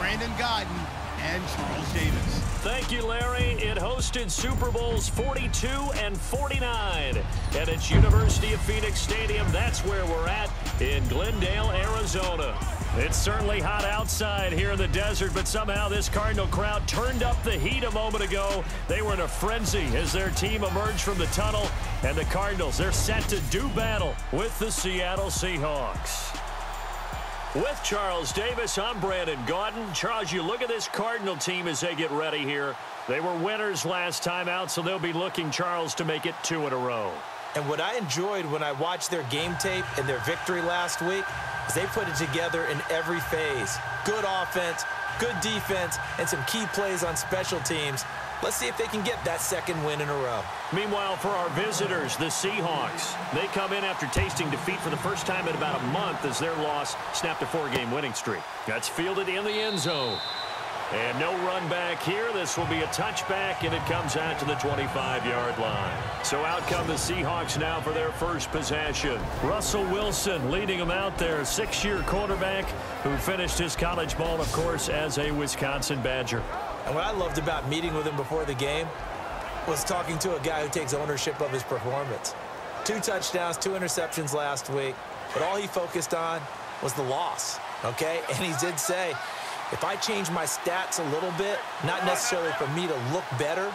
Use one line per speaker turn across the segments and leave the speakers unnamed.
Brandon Gaudin and Charles Davis.
Thank you, Larry. It hosted Super Bowls 42 and 49 at its University of Phoenix Stadium. That's where we're at in Glendale, Arizona. It's certainly hot outside here in the desert, but somehow this Cardinal crowd turned up the heat a moment ago. They were in a frenzy as their team emerged from the tunnel, and the Cardinals, they're set to do battle with the Seattle Seahawks. With Charles Davis, I'm Brandon Gaudin. Charles, you look at this Cardinal team as they get ready here. They were winners last time out, so they'll be looking, Charles, to make it 2 in a row.
And what I enjoyed when I watched their game tape and their victory last week is they put it together in every phase. Good offense, good defense, and some key plays on special teams. Let's see if they can get that second win in a row.
Meanwhile, for our visitors, the Seahawks, they come in after tasting defeat for the first time in about a month as their loss snapped a 4-game winning streak. That's fielded in the end zone. And no run back here. This will be a touchback, and it comes out to the 25-yard line. So out come the Seahawks now for their first possession. Russell Wilson leading them out there, 6-year quarterback who finished his college ball, of course, as a Wisconsin Badger.
And what I loved about meeting with him before the game was talking to a guy who takes ownership of his performance. 2 touchdowns, 2 interceptions last week, but all he focused on was the loss, okay? And he did say, if I change my stats a little bit, not necessarily for me to look better,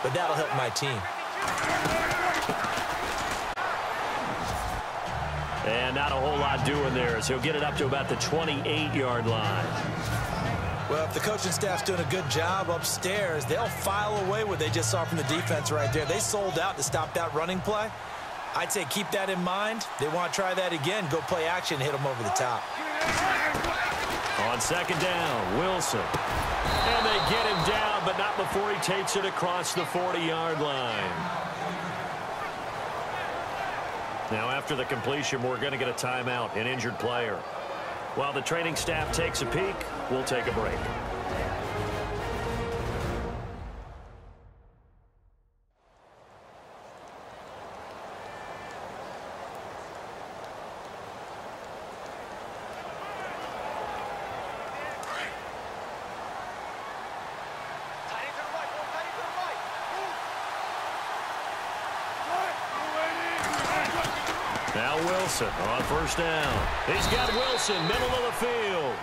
but that'll help my team.
And not a whole lot doing there, so he'll get it up to about the 28-yard line.
Well, if the coaching staff's doing a good job upstairs, they'll file away what they just saw from the defense right there. They sold out to stop that running play. I'd say keep that in mind. They want to try that again, go play action, hit them over the top.
On second down, Wilson. And they get him down, but not before he takes it across the 40-yard line. Now, after the completion, we're going to get a timeout, an injured player. While the training staff takes a peek, we'll take a break. Now Wilson on first down. He's got Wilson, middle of the field.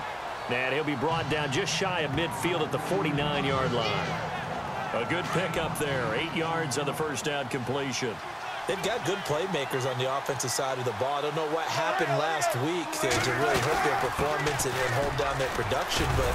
And he'll be brought down just shy of midfield at the 49-yard line. A good pickup there, 8 yards on the first down completion.
They've got good playmakers on the offensive side of the ball. I don't know what happened last week to really hurt their performance and hold down their production, but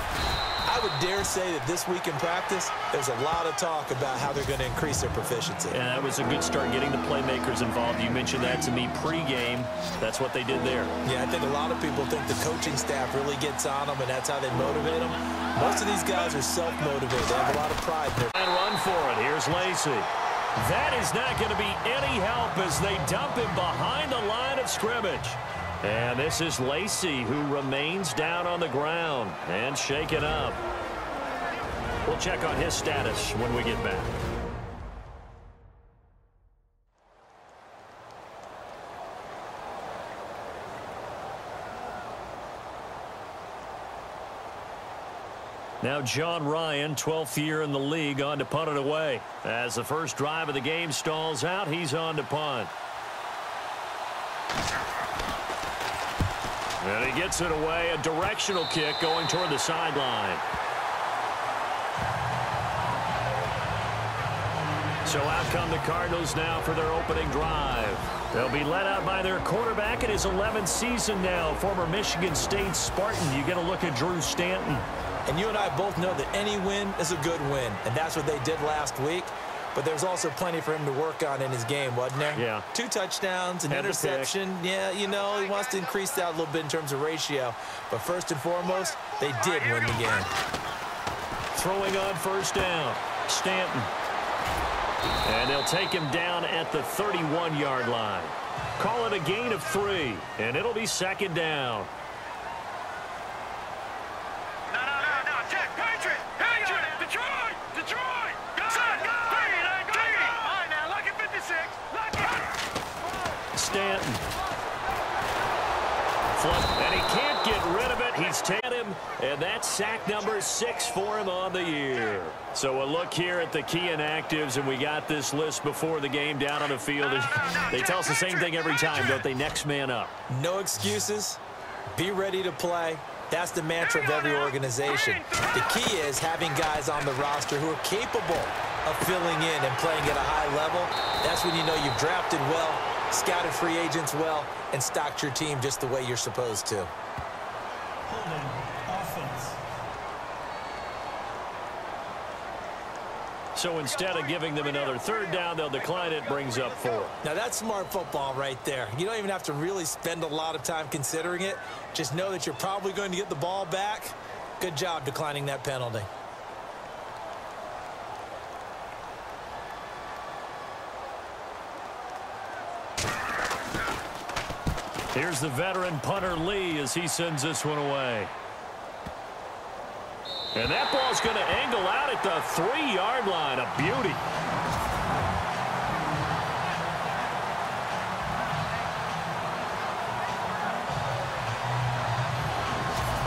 I would dare say that this week in practice, there's a lot of talk about how they're going to increase their proficiency.
Yeah, that was a good start getting the playmakers involved. You mentioned that to me pregame. That's what they did there.
Yeah, I think a lot of people think the coaching staff really gets on them, and that's how they motivate them. Most of these guys are self-motivated. They have a lot of pride in their...
And run for it. Here's Lacy. That is not going to be any help as they dump him behind the line of scrimmage. And this is Lacy, who remains down on the ground and shaken up. We'll check on his status when we get back. Now John Ryan, 12th year in the league, on to punt it away. As the first drive of the game stalls out, he's on to punt. And he gets it away, a directional kick going toward the sideline. So out come the Cardinals now for their opening drive. They'll be led out by their quarterback in his 11th season now, former Michigan State Spartan. You get a look at Drew Stanton.
And you and I both know that any win is a good win, and that's what they did last week. But there's also plenty for him to work on in his game, wasn't there?
Yeah.
2 touchdowns, an interception. Yeah, you know, he wants to increase that a little bit in terms of ratio. But first and foremost, they did win the game.
Throwing on first down, Stanton. And they'll take him down at the 31-yard line. Call it a gain of 3, and it'll be second down. Stanton. And he can't get rid of it. He's taken him, and that's sack number 6 for him on the year. So a look here at the key inactives, and we got this list before the game down on the field. They tell us the same thing every time, don't they? Next man up.
No excuses. Be ready to play. That's the mantra of every organization. The key is having guys on the roster who are capable of filling in and playing at a high level. That's when you know you've drafted well, scouted free agents well, and stocked your team just the way you're supposed to.
Holding offense.
So instead of giving them another third down, they'll decline it, brings up 4.
Now that's smart football right there. You don't even have to really spend a lot of time considering it. Just know that you're probably going to get the ball back. Good job declining that penalty.
Here's the veteran punter Lee as he sends this one away. And that ball's going to angle out at the 3-yard line. A beauty.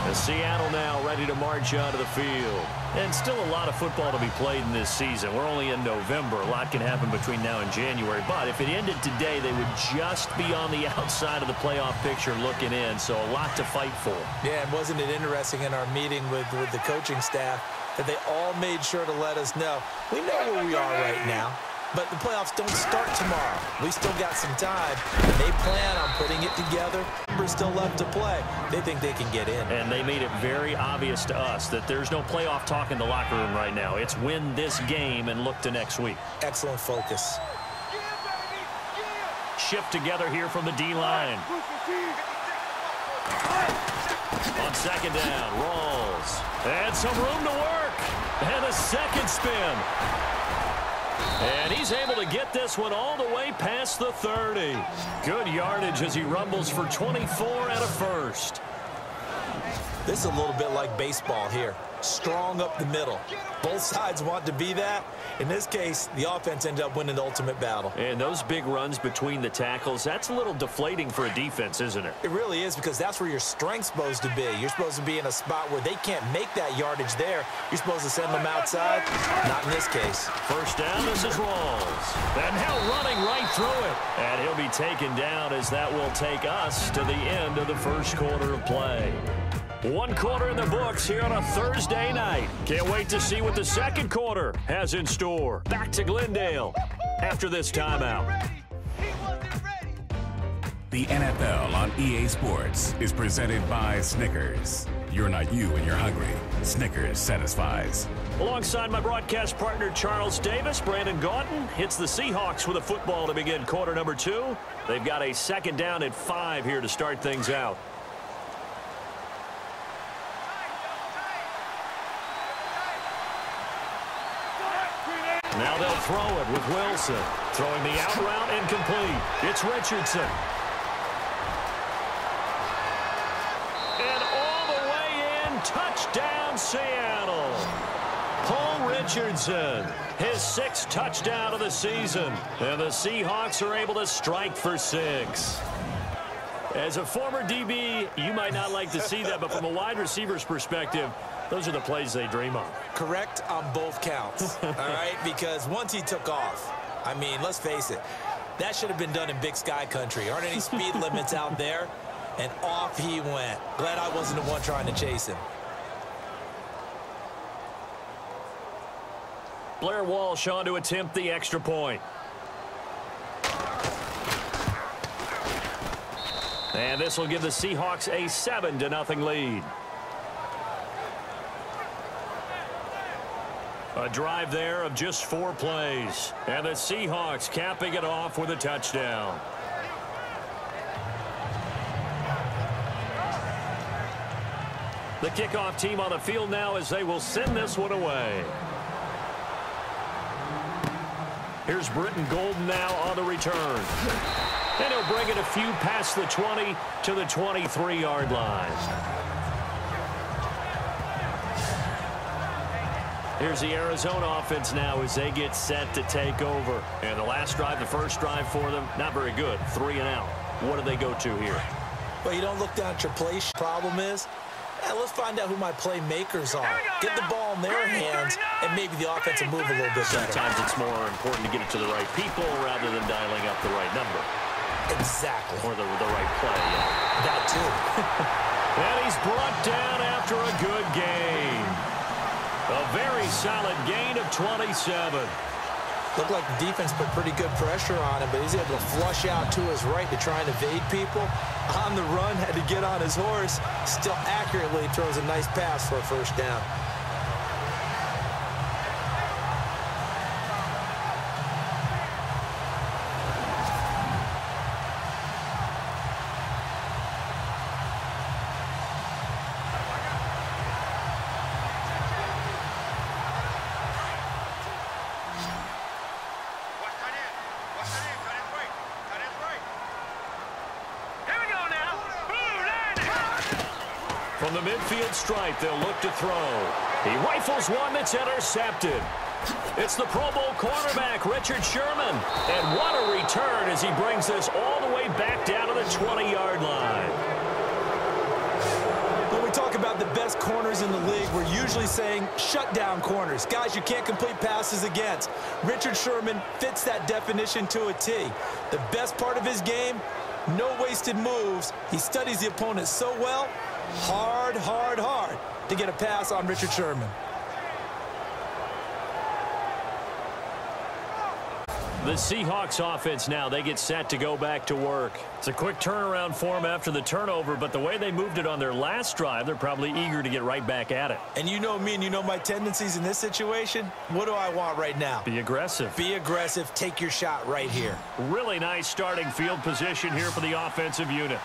As Seattle now ready to march onto the field. And still a lot of football to be played in this season. We're only in November. A lot can happen between now and January. But if it ended today, they would just be on the outside of the playoff picture looking in. So a lot to fight for.
Yeah, and wasn't it interesting in our meeting with the coaching staff that they all made sure to let us know, we know where we are right now, but the playoffs don't start tomorrow. We still got some time. They plan on putting it together. We're still left to play. They think they can get in.
And they made it very obvious to us that there's no playoff talk in the locker room right now. It's win this game and look to next week.
Excellent focus.
Shift together here from the D-line. On second down, rolls. And some room to work. And a second spin. And he's able to get this one all the way past the 30. Good yardage as he rumbles for 24 and a first.
This is a little bit like baseball here. Strong up the middle. Both sides want to be that. In this case, the offense ended up winning the ultimate battle.
And those big runs between the tackles, that's a little deflating for a defense, isn't it?
It really is, because that's where your strength's supposed to be. You're supposed to be in a spot where they can't make that yardage there. You're supposed to send them outside. Not in this case.
First down, this is Rawls. And now running right through it. And he'll be taken down as that will take us to the end of the first quarter of play. 1 quarter in the books here on a Thursday night. Can't wait to see what the second quarter has in store. Back to Glendale after this timeout.
The NFL on EA Sports is presented by Snickers. You're not you when you're hungry. Snickers satisfies.
Alongside my broadcast partner Charles Davis, Brandon Gaudin hits the Seahawks with a football to begin quarter number 2. They've got a second down at 5 here to start things out. Now they'll throw it with Wilson. Throwing the out route incomplete. It's Richardson. And all the way in, touchdown Seattle. Paul Richardson, his 6th touchdown of the season. And the Seahawks are able to strike for 6. As a former DB, you might not like to see that, but from a wide receiver's perspective, those are the plays they dream of.
Correct on both counts, all right? Because once he took off, I mean, let's face it, that should have been done in Big Sky country. Aren't any speed limits out there? And off he went. Glad I wasn't the one trying to chase him.
Blair Walsh on to attempt the extra point. And this will give the Seahawks a 7-0 lead. A drive there of just 4 plays. And the Seahawks capping it off with a touchdown. The kickoff team on the field now as they will send this one away. Here's Britton Golden now on the return. And he'll bring it a few past the 20 to the 23-yard line. Here's the Arizona offense now as they get set to take over. And the last drive, the first drive for them, not very good. 3 and out. What do they go to here?
Well, you don't look down at your play. Problem is, let's find out who my playmakers are. Get the ball in their hands, and maybe the offense will move a little bit better.
Sometimes it's more important to get it to the right people rather than dialing up the right number.
Exactly.
Or the right play, yeah.
That too.
And he's brought down after a good gain. A very solid gain of 27.
Looked like the defense put pretty good pressure on him, but he's able to flush out to his right to try and evade people. On the run, had to get on his horse. Still accurately throws a nice pass for a first down.
From the midfield stripe, they'll look to throw. He rifles one that's intercepted. It's the Pro Bowl cornerback, Richard Sherman. And what a return as he brings this all the way back down to the 20-yard line.
When we talk about the best corners in the league, we're usually saying shutdown corners, guys you can't complete passes against. Richard Sherman fits that definition to a T. The best part of his game, no wasted moves. He studies the opponent so well. Hard to get a pass on Richard Sherman.
The Seahawks offense now, they get set to go back to work. It's a quick turnaround for them after the turnover, but the way they moved it on their last drive, they're probably eager to get right back at it.
And you know me and you know my tendencies in this situation. What do I want right now?
Be aggressive.
Be aggressive. Take your shot right here.
Really nice starting field position here for the offensive unit.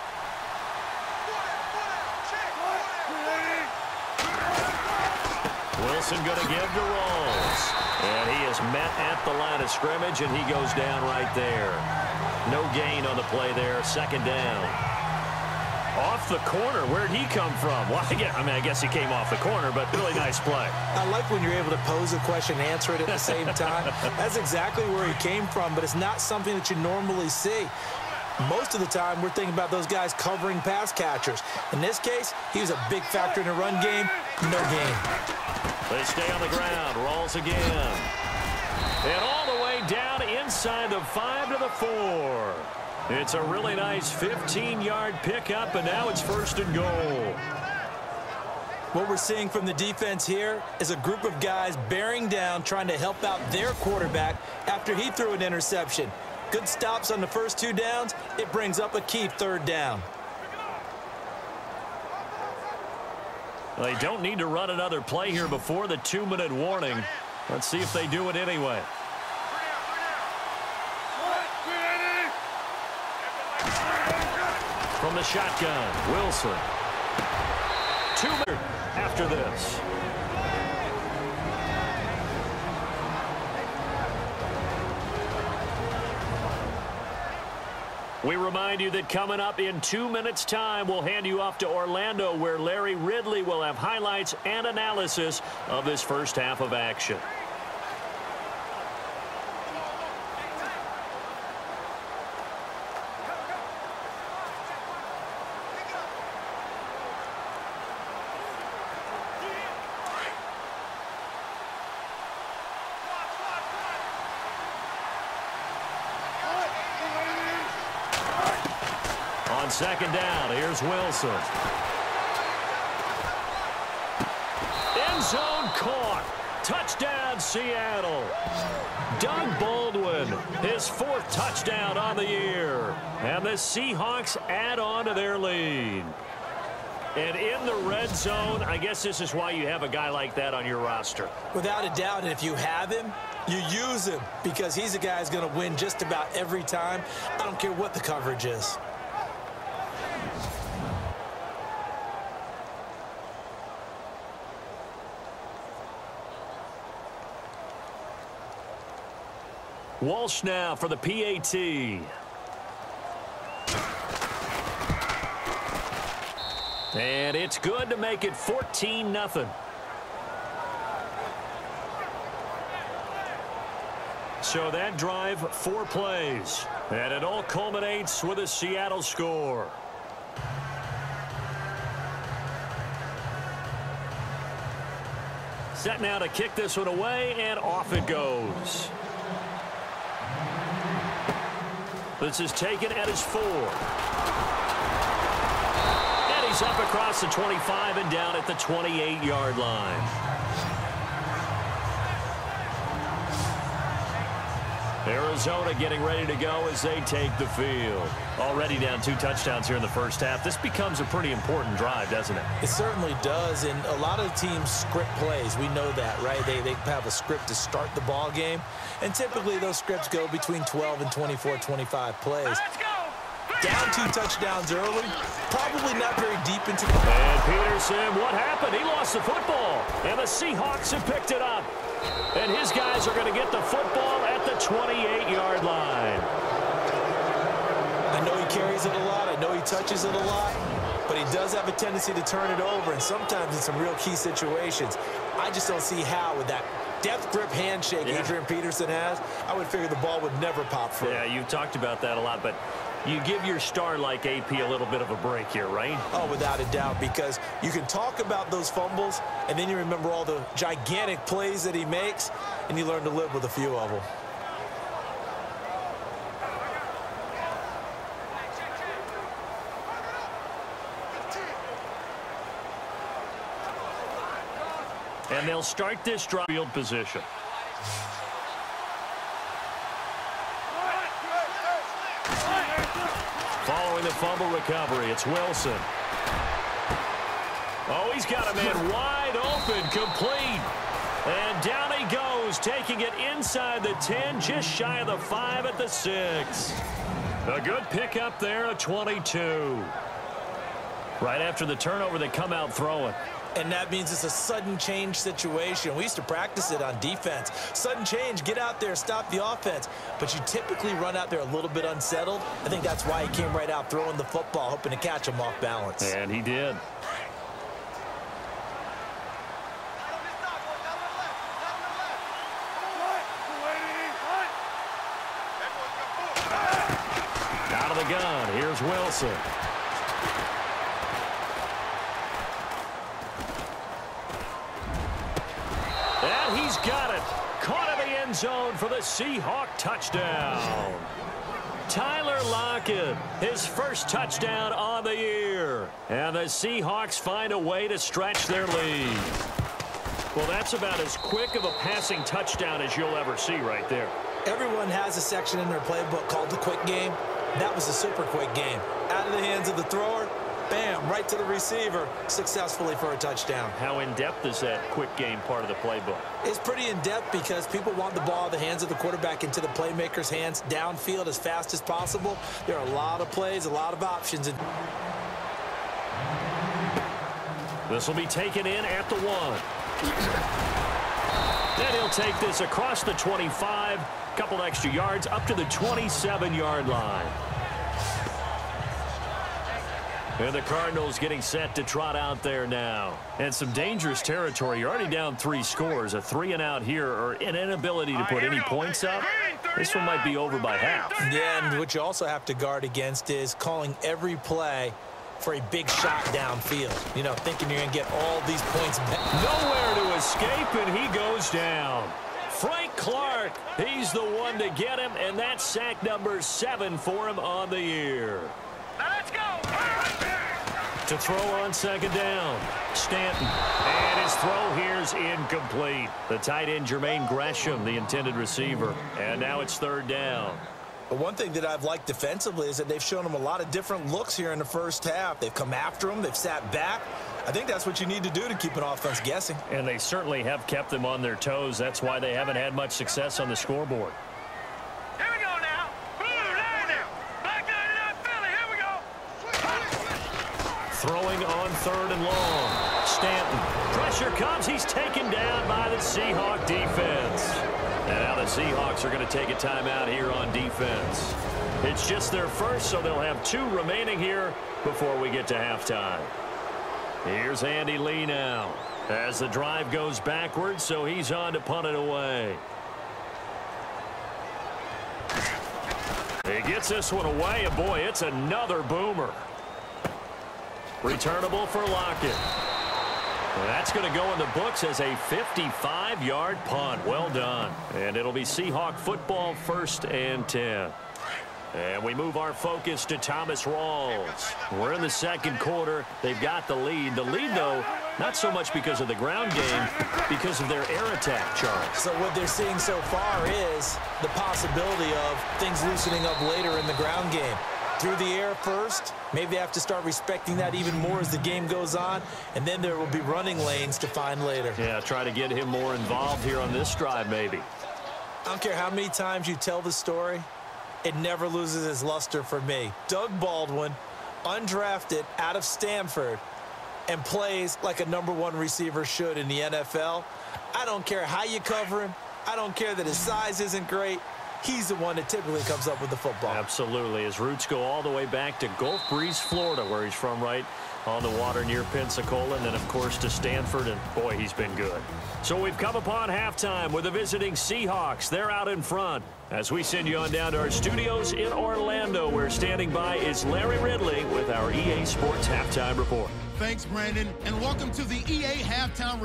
Wilson going to give to Rolls. And he is met at the line of scrimmage, and he goes down right there. No gain on the play there. Second down. Off the corner. Where'd he come from? Well, I guess he came off the corner, but really nice play.
I like when you're able to pose a question and answer it at the same time. That's exactly where he came from, but it's not something that you normally see. Most of the time, we're thinking about those guys covering pass catchers. In this case, he was a big factor in the run game. No gain.
They stay on the ground. Rolls again. And all the way down inside the 5 to the 4. It's a really nice 15-yard pickup, and now it's first and goal.
What we're seeing from the defense here is a group of guys bearing down, trying to help out their quarterback after he threw an interception. Good stops on the first 2 downs. It brings up a key third down.
They don't need to run another play here before the 2-minute warning. Let's see if they do it anyway. From the shotgun, Wilson. 2 minutes after this. We remind you that coming up in 2 minutes' time, we'll hand you off to Orlando, where Larry Ridley will have highlights and analysis of this first half of action. Second down, here's Wilson. End zone caught. Touchdown, Seattle. Doug Baldwin, his 4th touchdown on the year. And the Seahawks add on to their lead. And in the red zone, I guess this is why you have a guy like that on your roster.
Without a doubt, and if you have him, you use him, because he's a guy who's going to win just about every time. I don't care what the coverage is.
Walsh now for the PAT. And it's good to make it 14-0. So that drive, 4 plays. And it all culminates with a Seattle score. Set now to kick this one away, and off it goes. This is taken at his 4. And he's up across the 25 and down at the 28-yard line. Arizona getting ready to go as they take the field. Already down 2 touchdowns here in the first half. This becomes a pretty important drive, doesn't it?
It certainly does, and a lot of teams script plays. We know that, right? They have a script to start the ball game, and typically those scripts go between 12 and 24, 25 plays. Down 2 touchdowns early, probably not very deep into the...
And Peterson, what happened? He lost the football, and the Seahawks have picked it up. And his guys are going to get the football at the 28-yard line.
I know he carries it a lot. I know he touches it a lot. But he does have a tendency to turn it over, and sometimes in some real key situations. I just don't see how with that death grip handshake Adrian Peterson has, I would figure the ball would never pop through.
Yeah, you've talked about that a lot, but you give your star like AP a little bit of a break here, right?
Oh, without a doubt, because you can talk about those fumbles, and then you remember all the gigantic plays that he makes, and you learn to live with a few of them.
And they'll start this drive field position. Following the fumble recovery, it's Wilson. Oh, he's got a man wide open, complete. And down he goes, taking it inside the 10, just shy of the 5 at the 6. A good pickup there, a 22. Right after the turnover, they come out throwing.
And that means it's a sudden change situation. We used to practice it on defense. Sudden change, get out there, stop the offense. But you typically run out there a little bit unsettled. I think that's why he came right out throwing the football, hoping to catch him off balance.
And he did. Out of the gun, here's Wilson. And he's got it. Caught in the end zone for the Seahawk touchdown. Tyler Lockett, his first touchdown on the year. And the Seahawks find a way to stretch their lead. Well, that's about as quick of a passing touchdown as you'll ever see right there.
Everyone has a section in their playbook called the quick game. That was a super quick game. Out of the hands of the thrower, bam, right to the receiver, successfully for a touchdown.
How in-depth is that quick game part of the playbook?
It's pretty in-depth because people want the ball out of the hands of the quarterback into the playmaker's hands downfield as fast as possible. There are a lot of plays, a lot of options.
This will be taken in at the 1. Then he'll take this across the 25, couple extra yards up to the 27-yard line. And the Cardinals getting set to trot out there now. And some dangerous territory. You're already down 3 scores. A 3-and-out here or an inability to put any points up. This one might be over by half.
Yeah, and what you also have to guard against is calling every play for a big shot downfield. You know, thinking you're going to get all these points back.
Nowhere to escape, and he goes down. Frank Clark, he's the one to get him, and that's sack number 7 for him on the year.
Let's go.
To throw on second down, Stanton. And his throw here's incomplete. The tight end, Jermaine Gresham, the intended receiver. And now it's 3rd down.
But one thing that I've liked defensively is that they've shown him a lot of different looks here in the first half. They've come after him. They've sat back. I think that's what you need to do to keep an offense guessing.
And they certainly have kept them on their toes. That's why they haven't had much success on the scoreboard.
Here we go now. Back down Philly. Here we go.
Throwing on 3rd and long. Stanton. Pressure comes. He's taken down by the Seahawk defense. And now the Seahawks are going to take a timeout here on defense. It's just their first, so they'll have 2 remaining here before we get to halftime. Here's Andy Lee now as the drive goes backwards, so he's on to punt it away. He gets this one away, and boy, it's another boomer. Returnable for Lockett. Well, that's going to go in the books as a 55-yard punt. Well done. And it'll be Seahawk football, 1st and 10. And we move our focus to Thomas Rawls. We're in the second quarter. They've got the lead. The lead, though, not so much because of the ground game, because of their air attack, Charles.
So what they're seeing so far is the possibility of things loosening up later in the ground game. Through the air first, maybe they have to start respecting that even more as the game goes on, and then there will be running lanes to find later.
Yeah, try to get him more involved here on this drive, maybe.
I don't care how many times you tell the story, it never loses its luster for me. Doug Baldwin, undrafted out of Stanford, and plays like a #1 receiver should in the NFL. I don't care how you cover him. I don't care that his size isn't great. He's the one that typically comes up with the football.
Absolutely. His roots go all the way back to Gulf Breeze, Florida, where he's from, right on the water near Pensacola, and then, of course, to Stanford, and, boy, he's been good. So we've come upon halftime with the visiting Seahawks. They're out in front. As we send you on down to our studios in Orlando, where standing by is Larry Ridley with our EA Sports Halftime Report.
Thanks, Brandon, and welcome to the EA Halftime